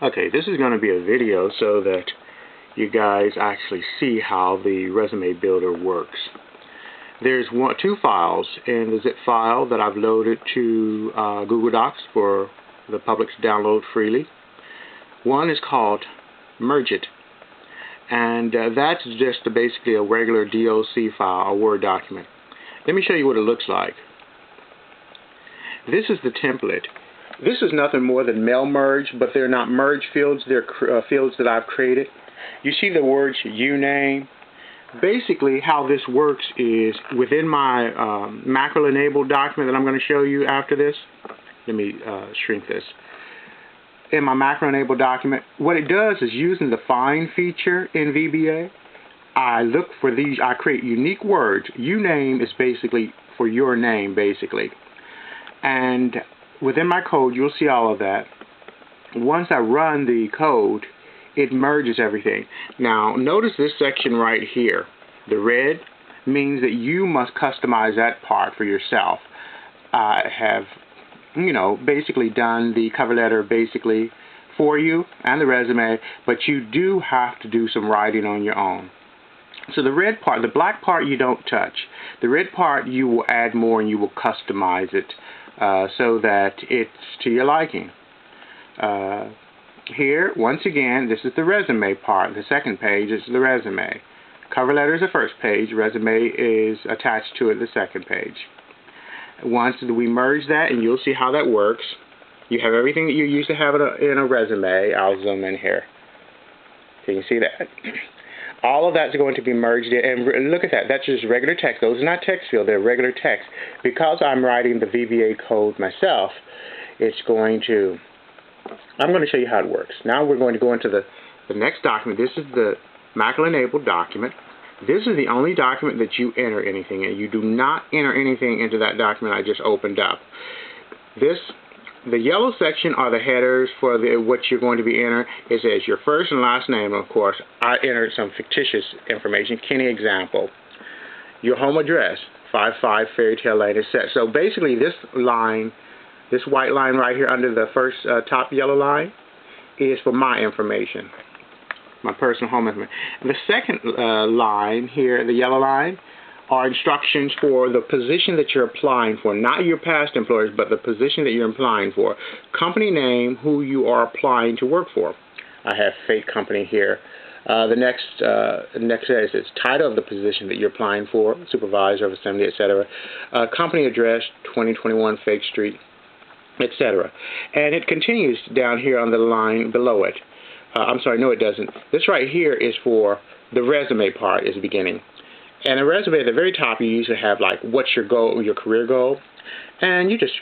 Okay, this is going to be a video so that you guys actually see how the resume builder works. There's two files in the zip file that I've loaded to Google Docs for the public to download freely. One is called mergeit, and that's just basically a regular DOC file, a Word document. Let me show you what it looks like. This is the template. This is nothing more than mail merge, but they're not merge fields, they're fields that I've created. You see the words you name. Basically how this works is within my macro enabled document that I'm going to show you after this. Let me shrink this. In my macro enabled document, what it does is using the find feature in VBA, I look for these, I create unique words. You name is basically for your name basically. And within my code, you'll see all of that. Once I run the code, it merges everything. Now, notice this section right here. The red means that you must customize that part for yourself. I have, basically done the cover letter basically for you and the resume, but you do have to do some writing on your own. So the red part, the black part you don't touch. The red part you will add more and you will customize it so that it's to your liking. Here, once again, this is the resume part. The second page is the resume. Cover letter is the first page. Resume is attached to it, the second page. Once we merge that, and you'll see how that works, you have everything that you used to have in a resume. I'll zoom in here. So you can see that. All of that's going to be merged in, and look at that. That's just regular text. Those are not text fields. They're regular text. Because I'm writing the VBA code myself, I'm going to show you how it works. Now we're going to go into the next document. This is the macro enabled document. This is the only document that you enter anything in. You do not enter anything into that document I just opened up. The yellow section are the headers for what you're going to be entering. It says your first and last name, of course. I entered some fictitious information. Kenny example. Your home address, 55 Fairytale Lane, etc. So basically this line, this white line right here under the first top yellow line is for my information, my personal home information. The second line here, the yellow line, are instructions for the position that you're applying for, not your past employers, but the position that you're applying for. Company name, who you are applying to work for. I have fake company here. The next says it's title of the position that you're applying for, supervisor of assembly, etc. Company address, 2021 Fake Street, etc. And it continues down here on the line below it. I'm sorry, no it doesn't. This right here is for the resume part, is the beginning. And a resume at the very top, you usually have like, what's your goal, your career goal? And you just,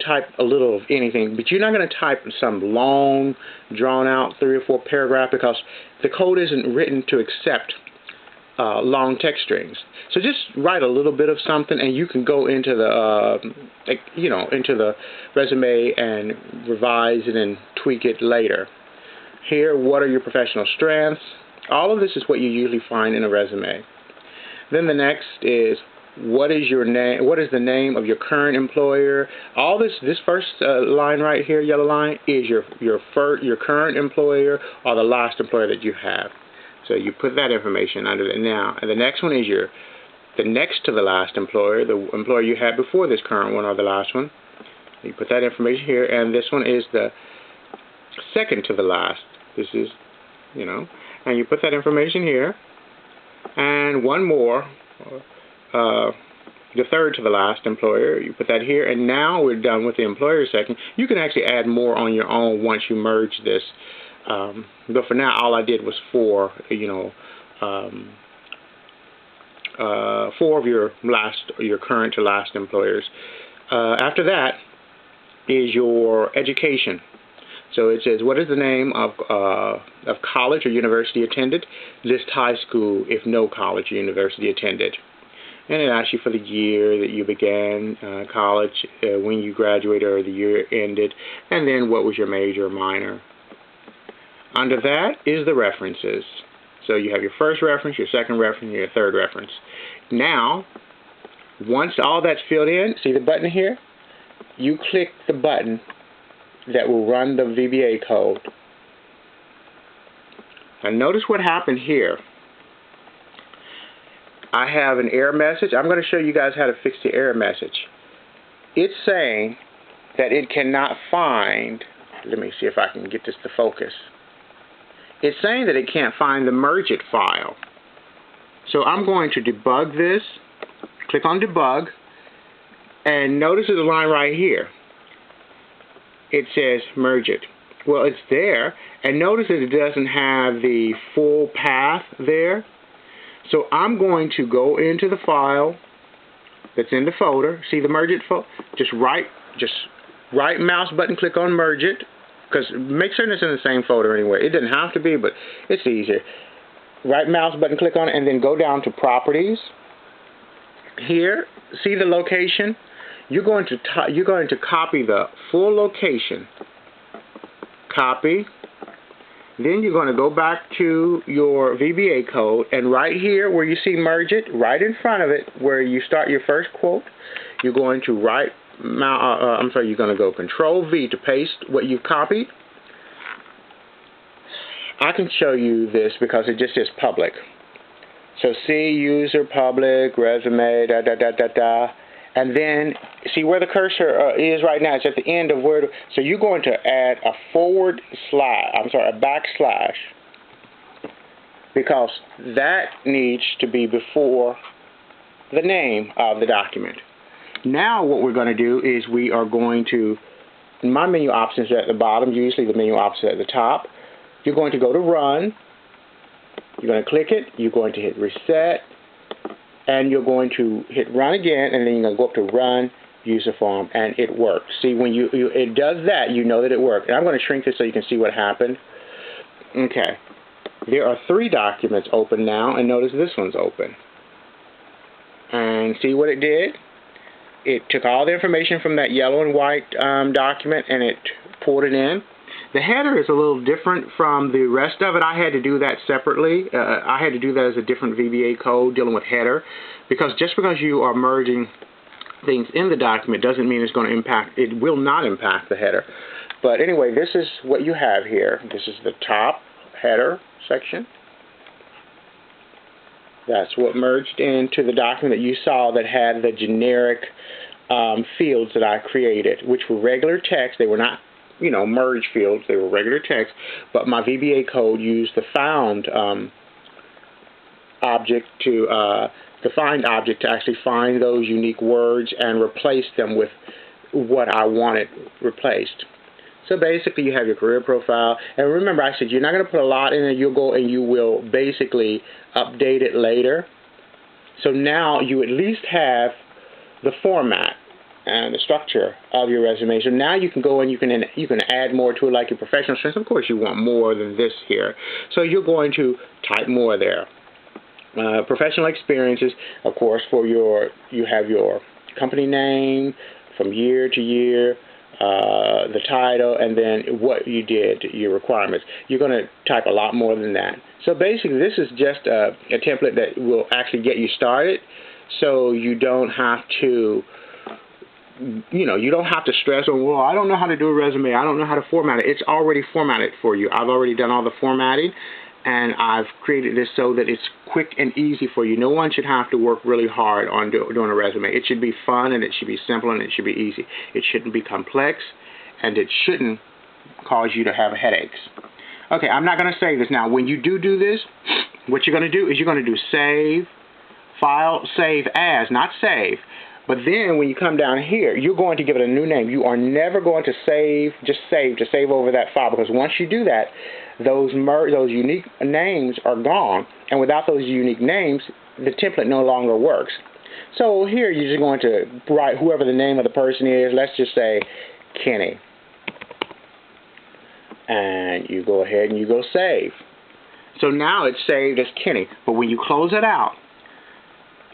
type a little of anything, but you're not going to type some long, drawn out 3 or 4 paragraph because the code isn't written to accept long text strings. So just write a little bit of something, and you can go into the, into the resume and revise it and tweak it later. Here, what are your professional strengths? All of this is what you usually find in a resume. Then the next is, what is your name? What is the name of your current employer? All this first line right here, yellow line, is your current employer or the last employer that you have. So you put that information under it now. And the next one is the next to the last employer, the employer you had before this current one or the last one. You put that information here, and this one is the second to the last. This is, and you put that information here. And one more, the third to the last employer, you put that here, and now we're done with the employer section. You can actually add more on your own once you merge this, but for now all I did was 4 of your current to last employers. After that is your education. So it says, what is the name of college or university attended? List high school if no college or university attended. And it asks you for the year that you began college, when you graduated or the year ended, and then what was your major or minor. Under that is the references. So you have your first reference, your second reference, and your third reference. Now, once all that's filled in, see the button here? You click the button that will run the VBA code. Now notice what happened here. I have an error message. I'm going to show you guys how to fix the error message. It's saying that it cannot find, let me see if I can get this to focus. It's saying that it can't find the mergeit file. So I'm going to debug this, click on debug, and notice the line right here. It says mergeit. Well, it's there, and notice that it doesn't have the full path there. So I'm going to go into the file that's in the folder. See the mergeit folder? Just right mouse button, click on mergeit, because make certain it's in the same folder anyway. It doesn't have to be, but it's easier. Right mouse button, click on it, and then go down to properties. Here, see the location? You're going to copy the full location. Copy. Then you're going to go back to your VBA code, and right here where you see mergeit, right in front of it, where you start your first quote, you're going to you're going to go Control V to paste what you've copied. I can show you this because it just says public. So see user public resume and then see where the cursor is right now. It's at the end of where. So you're going to add a a backslash, because that needs to be before the name of the document. Now what we're going to do is we are going to, my menu options are at the bottom, usually the menu options are at the top. You're going to go to run, you're going to click it, you're going to hit reset, and you're going to hit run again, and then you're going to go up to run user form, and it works. See, when it does that, you know that it worked. And I'm going to shrink this so you can see what happened. Okay. There are 3 documents open now, and notice this one's open. And see what it did? It took all the information from that yellow and white document, and it pulled it in. The header is a little different from the rest of it. I had to do that separately. I had to do that as a different VBA code dealing with header, because just because you are merging things in the document doesn't mean it's going to impact, it will not impact the header. But anyway, this is what you have here. This is the top header section. That's what merged into the document that you saw that had the generic fields that I created, which were regular text. They were not, merge fields. They were regular text, but my VBA code used the found object the find object to actually find those unique words and replace them with what I wanted replaced. So basically you have your career profile, and remember I said you're not going to put a lot in it. You'll go and you will basically update it later. So now you at least have the format and the structure of your resume. So now you can go and you can add more to it, like your professional strengths. Of course you want more than this here, so you're going to type more there. Professional experiences, of course, you have your company name from year to year, the title, and then what you did, your requirements. You're going to type a lot more than that. So basically this is just a template that will actually get you started, so you don't have to you don't have to stress on, well, I don't know how to do a resume, I don't know how to format it. It's already formatted for you. I've already done all the formatting, and I've created this so that it's quick and easy for you. No one should have to work really hard on doing a resume. It should be fun, and it should be simple, and it should be easy. It shouldn't be complex, and it shouldn't cause you to have headaches. Okay, I'm not going to save this now. When you do this, what you're going to do is you're going to do save, file, save as, not save. But then when you come down here, you're going to give it a new name. You are never going to save over that file, because once you do that, those unique names are gone, and without those unique names, the template no longer works. So here you're just going to write whoever the name of the person is. Let's just say Kenny. And you go ahead and you go save. So now it's saved as Kenny. But when you close it out,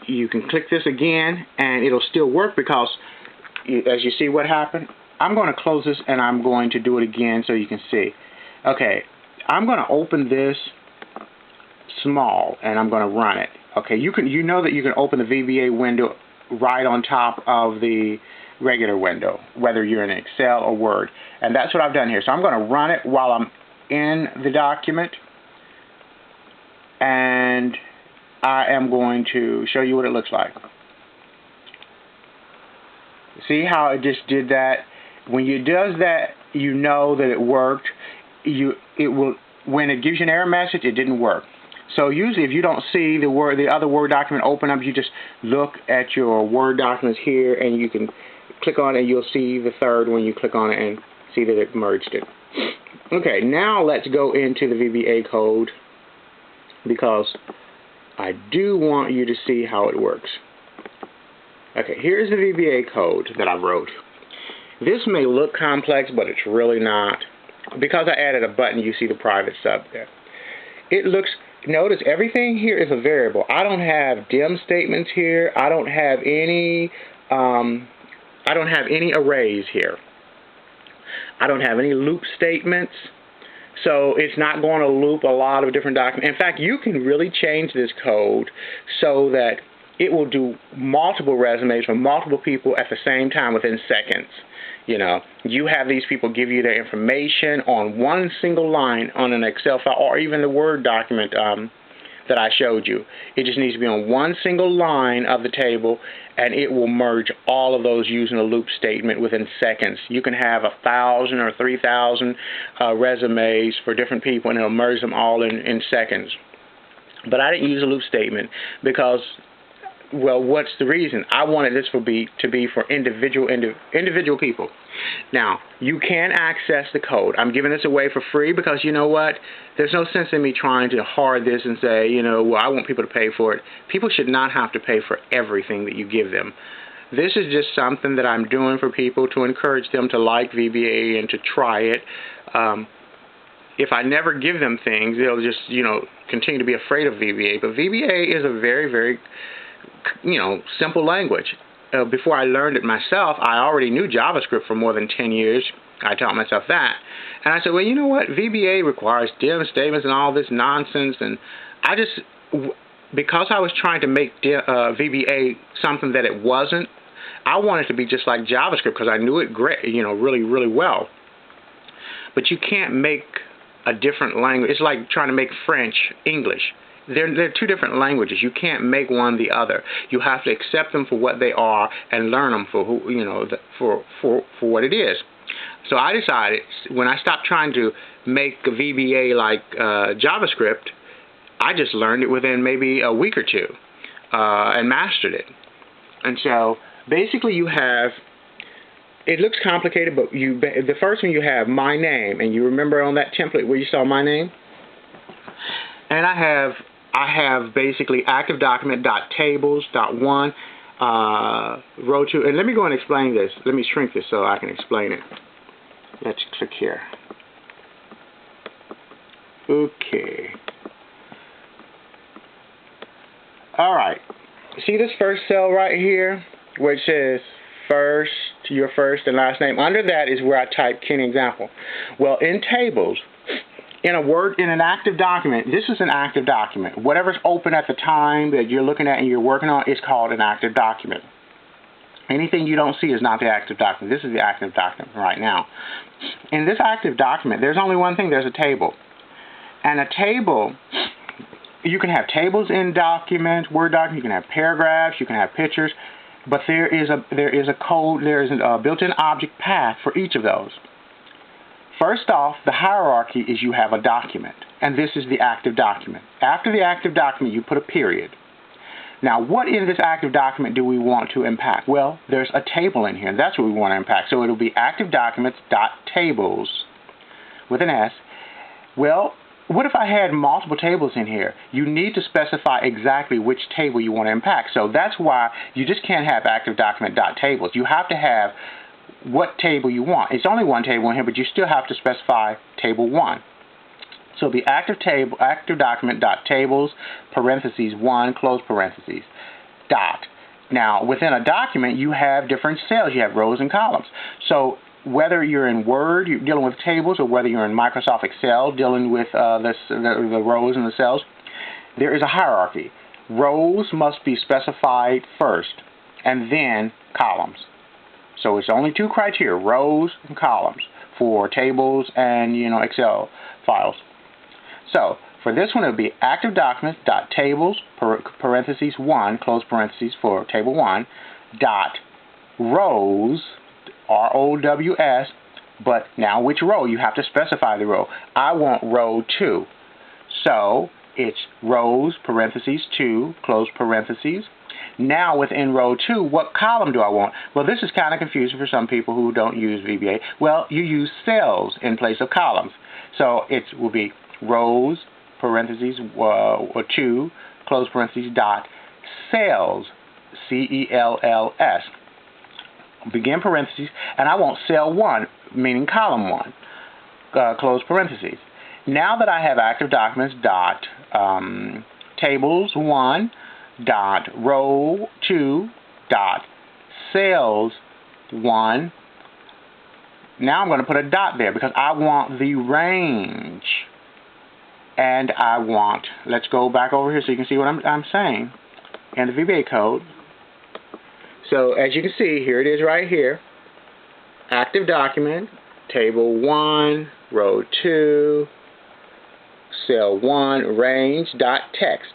you can click this again and it'll still work, because as you see what happened, I'm going to close this and I'm going to do it again so you can see. Okay, I'm going to open this small and I'm going to run it. Okay, you know that you can open the VBA window right on top of the regular window, whether you're in Excel or Word, and that's what I've done here. So I'm going to run it while I'm in the document. and I am going to show you what it looks like. See how it just did that? When it does that, you know that it worked. When it gives you an error message, it didn't work. So usually if you don't see the other Word document open up, you just look at your Word documents here and you can click on it and you'll see the third when you click on it and see that it merged it. Okay, now let's go into the VBA code because I do want you to see how it works. Okay, here's the VBA code that I wrote. This may look complex, but it's really not. Because I added a button, you see the private sub there. Notice everything here is a variable. I don't have dim statements here. I don't have any arrays here. I don't have any loop statements. So it's not going to loop a lot of different documents. In fact, you can really change this code so that it will do multiple resumes from multiple people at the same time within seconds. You know, you have these people give you their information on one single line on an Excel file or even the Word document that I showed you. It just needs to be on one single line of the table, and it will merge all of those using a loop statement within seconds. You can have 1,000 or 3,000 resumes for different people, and it'll merge them all in seconds. But I didn't use a loop statement because, well, what's the reason? I wanted this to be for individual people. Now, you can access the code. I'm giving this away for free because, you know what? There's no sense in me trying to hoard this and say, you know, well, I want people to pay for it. People should not have to pay for everything that you give them. This is just something that I'm doing for people to encourage them to like VBA and to try it. If I never give them things, they'll just, you know, continue to be afraid of VBA. But VBA is a very, very, you know, simple language. Before I learned it myself, I already knew JavaScript for more than 10 years. I taught myself that. And I said, well, you know what? VBA requires dim statements and all this nonsense. And I just, because I was trying to make VBA something that it wasn't, I wanted it to be just like JavaScript because I knew it great, you know, really, really well. But you can't make a different language. It's like trying to make French English. They're two different languages. You can't make one the other. You have to accept them for what they are and learn them for who, you know, for what it is. So I decided when I stopped trying to make a VBA like JavaScript, I just learned it within maybe a week or two and mastered it. And so basically you have, it looks complicated, but the first one you have my name, and you remember on that template where you saw my name? And I have basically active document.tables.1 row 2, and let me go and explain this. Let me shrink this so I can explain it. Let's click here. Okay. All right. See this first cell right here where it says first, your first and last name? Under that is where I type Kenny example. Well, in tables, in an active document, this is an active document. Whatever's open at the time that you're looking at and you're working on is called an active document. Anything you don't see is not the active document. This is the active document right now. In this active document, there's only one thing. There's a table. And a table, you can have tables in documents, Word document, you can have paragraphs, you can have pictures, but there is a code, there is a built-in object path for each of those. First off, the hierarchy is you have a document, and this is the active document. After the active document, you put a period. Now, what in this active document do we want to impact? Well, there's a table in here, and that's what we want to impact. So it'll be active documents.tables with an S. Well, what if I had multiple tables in here? You need to specify exactly which table you want to impact. So that's why you just can't have active document.tables. You have to have what table you want. It's only one table in here, but you still have to specify table 1. So the active document.tables, parentheses 1, close parentheses, dot. Now, within a document, you have different cells. You have rows and columns. So whether you're in Word, you're dealing with tables, or whether you're in Microsoft Excel, dealing with the rows and the cells, there is a hierarchy. Rows must be specified first, and then columns. So it's only 2 criteria, rows and columns, for tables and, you know, Excel files. So For this one, it would be active documents dot tables parentheses 1 close parentheses for table 1 dot rows ROWS. But now which row? You have to specify the row. I want row 2. So it's rows parentheses 2 close parentheses. Now within row 2, what column do I want? Well, this is kind of confusing for some people who don't use VBA. Well, you use cells in place of columns. So it will be rows parentheses 2 close parentheses dot cells CELLS. Begin parentheses, and I want cell 1, meaning column 1, close parentheses. Now that I have active documents dot tables 1 dot row 2 dot cells 1, now I'm going to put a dot there because I want the range. And I want, let's go back over here so you can see what I'm saying in the VBA code. So as you can see, here it is right here. Active document, table 1, row 2, cell 1, range, dot text.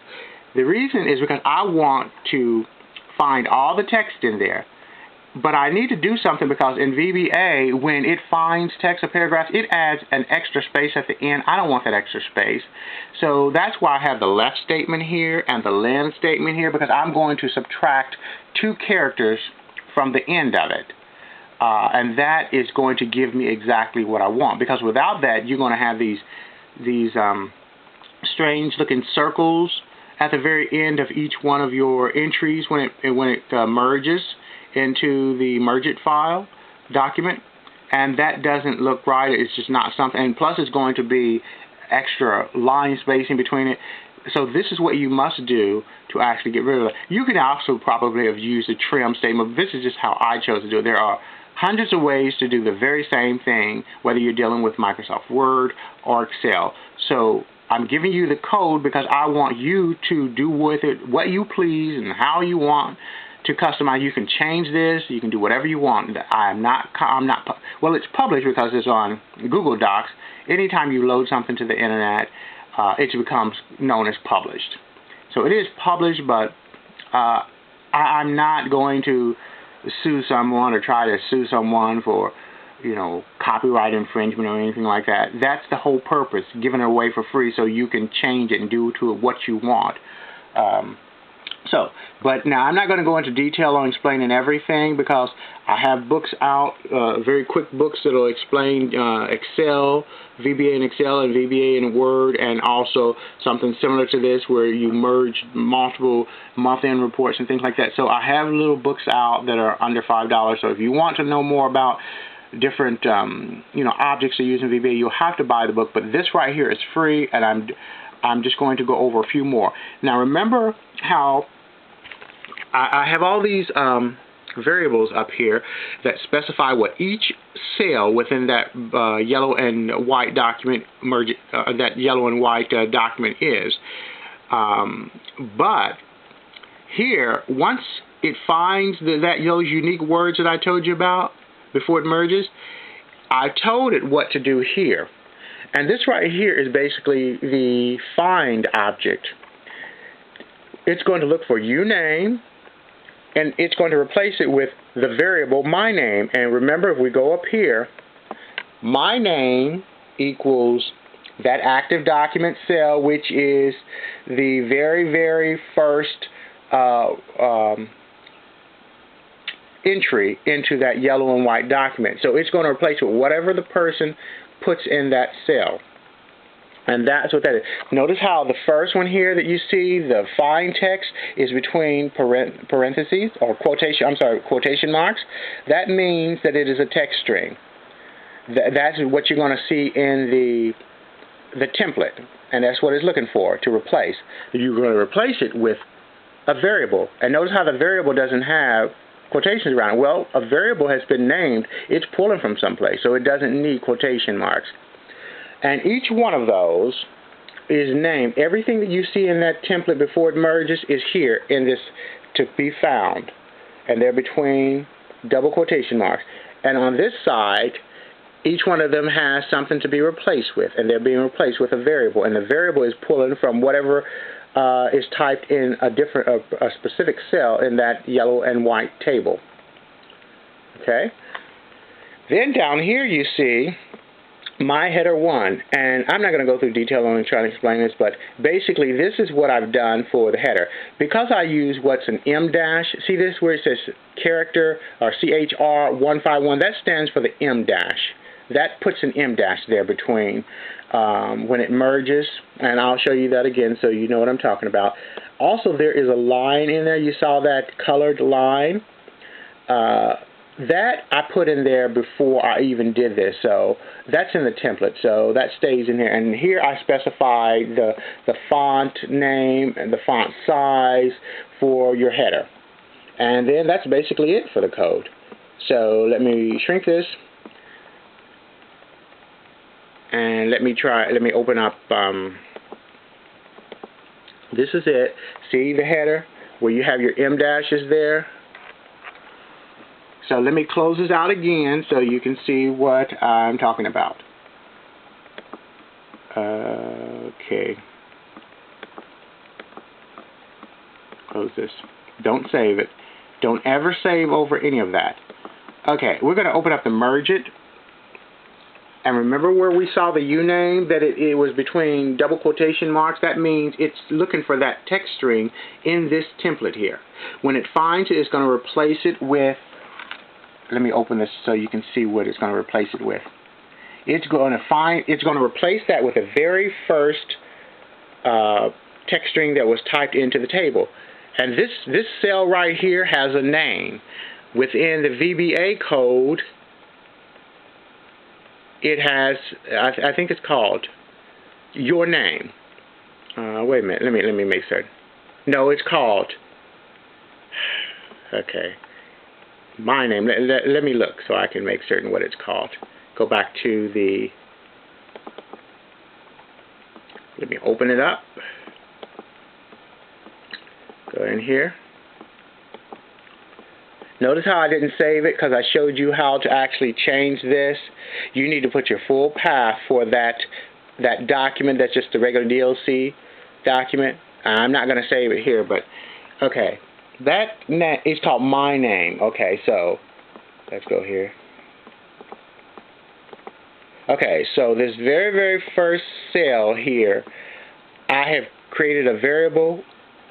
The reason is because I want to find all the text in there. But I need to do something because in VBA, when it finds text or paragraphs, it adds an extra space at the end. I don't want that extra space. So that's why I have the left statement here and the len statement here, because I'm going to subtract 2 characters from the end of it. And that is going to give me exactly what I want. Because without that, you're going to have these strange looking circles at the very end of each one of your entries when it merges into the mergeit file document, and that doesn't look right. It's just not something, and plus it's going to be extra line spacing between it. So this is what you must do to actually get rid of it. You can also probably have used a trim statement, but this is just how I chose to do it. There are hundreds of ways to do the very same thing, whether you're dealing with Microsoft Word or Excel. So I'm giving you the code because I want you to do with it what you please and how you want to customize. You can change this. You can do whatever you want. Well, it's published because it's on Google Docs. Anytime you load something to the internet, it becomes known as published. So it is published, but I'm not going to sue someone or try to sue someone for, copyright infringement or anything like that. That's the whole purpose, giving it away for free so you can change it and do to it what you want. But now I'm not going to go into detail on explaining everything because I have books out, very quick books that will explain Excel, VBA in Excel and VBA in Word, and also something similar to this where you merge multiple month-end reports and things like that. So I have little books out that are under $5. So if you want to know more about different objects to use in VBA, you'll have to buy the book. But this right here is free, and I'm just going to go over a few more. Now remember how I have all these variables up here that specify what each cell within that yellow and white document document is. But here, once it finds those unique words that I told you about before it merges, I told it what to do here. And this right here is basically the find object. It's going to look for uname, and it's going to replace it with the variable my name. And remember, if we go up here, my name equals that active document cell, which is the very, very first entry into that yellow and white document. So it's going to replace it with whatever the person puts in that cell. And that's what that is. Notice how the first one here that you see, the find text, is between parentheses or quotation marks. That means that it is a text string. That's what you're going to see in the template, and that's what it's looking for to replace. You're going to replace it with a variable. And notice how the variable doesn't have quotations around it. Well, a variable has been named. It's pulling from someplace, so it doesn't need quotation marks. And each one of those is named. Everything that you see in that template before it merges is here in this to be found. And they're between double quotation marks. And on this side, each one of them has something to be replaced with, and they're being replaced with a variable, and the variable is pulling from whatever is typed in a specific cell in that yellow and white table. Okay? Then down here you see my header 1, and I'm not going to go through detail on trying to explain this, but basically this is what I've done for the header. Because I use what's an M dash, see this where it says character or CHR151, that stands for the M dash. That puts an M dash there between when it merges, and I'll show you that again so you know what I'm talking about. Also, there is a line in there. You saw that colored line. That I put in there before I even did this, so that's in the template, so that stays in here. And here I specify the font name and the font size for your header. And then that's basically it for the code. So let me shrink this. And let me open up, this is it. See the header where you have your M dashes there? So let me close this out again so you can see what I'm talking about. Okay. Close this. Don't save it. Don't ever save over any of that. Okay, we're going to open up the mergeit. And remember where we saw the uname, that it was between double quotation marks? That means it's looking for that text string in this template here. When it finds it, it's going to replace it with, let me open this so you can see what it's going to replace it with. It's going to replace that with the very first text string that was typed into the table. And this cell right here has a name. Within the VBA code, it has, I think it's called your name. Wait a minute, let me make certain. No, it's called, okay, my name. Let me look so I can make certain what it's called. Go back to the, let me open it up. Go in here. Notice how I didn't save it because I showed you how to actually change this. You need to put your full path for that document. That's just the regular DLC document. I'm not going to save it here, but okay. That is called my name. Okay, so let's go here. Okay, so this very first cell here, I have created a variable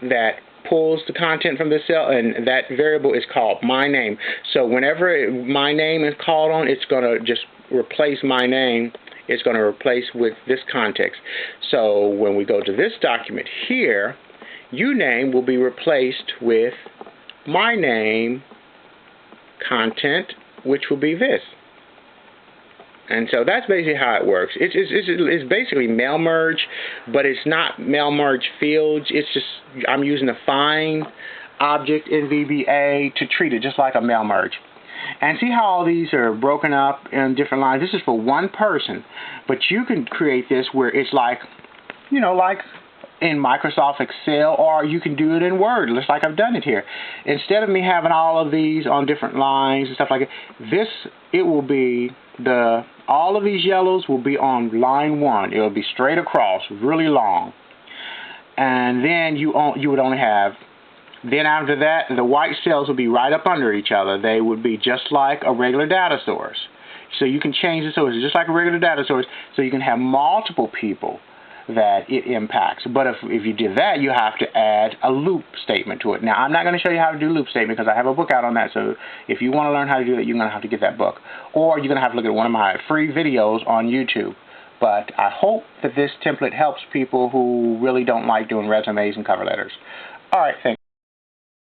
that pulls the content from this cell, and that variable is called my name. So whenever my name is called on, it's going to just replace my name. It's going to replace with this context. So when we go to this document here, uname will be replaced with my name content, which will be this. And so that's basically how it works. It's basically mail merge, but it's not mail merge fields. It's just I'm using a find object in VBA to treat it just like a mail merge. And see how all these are broken up in different lines? This is for one person, but you can create this where it's like, you know, like in Microsoft Excel, or you can do it in Word, just like I've done it here. Instead of me having all of these on different lines and stuff like that, it will be all of these yellows will be on line 1. It will be straight across, really long. And then you would only have, then after that, the white cells will be right up under each other. They would be just like a regular data source. So you can change it so it's just like a regular data source, so you can have multiple people that it impacts. But if you did that, you have to add a loop statement to it. Now, I'm not going to show you how to do loop statement because I have a book out on that. So if you want to learn how to do it, you're going to have to get that book. Or you're going to have to look at one of my free videos on YouTube. But I hope that this template helps people who really don't like doing resumes and cover letters. All right, thanks.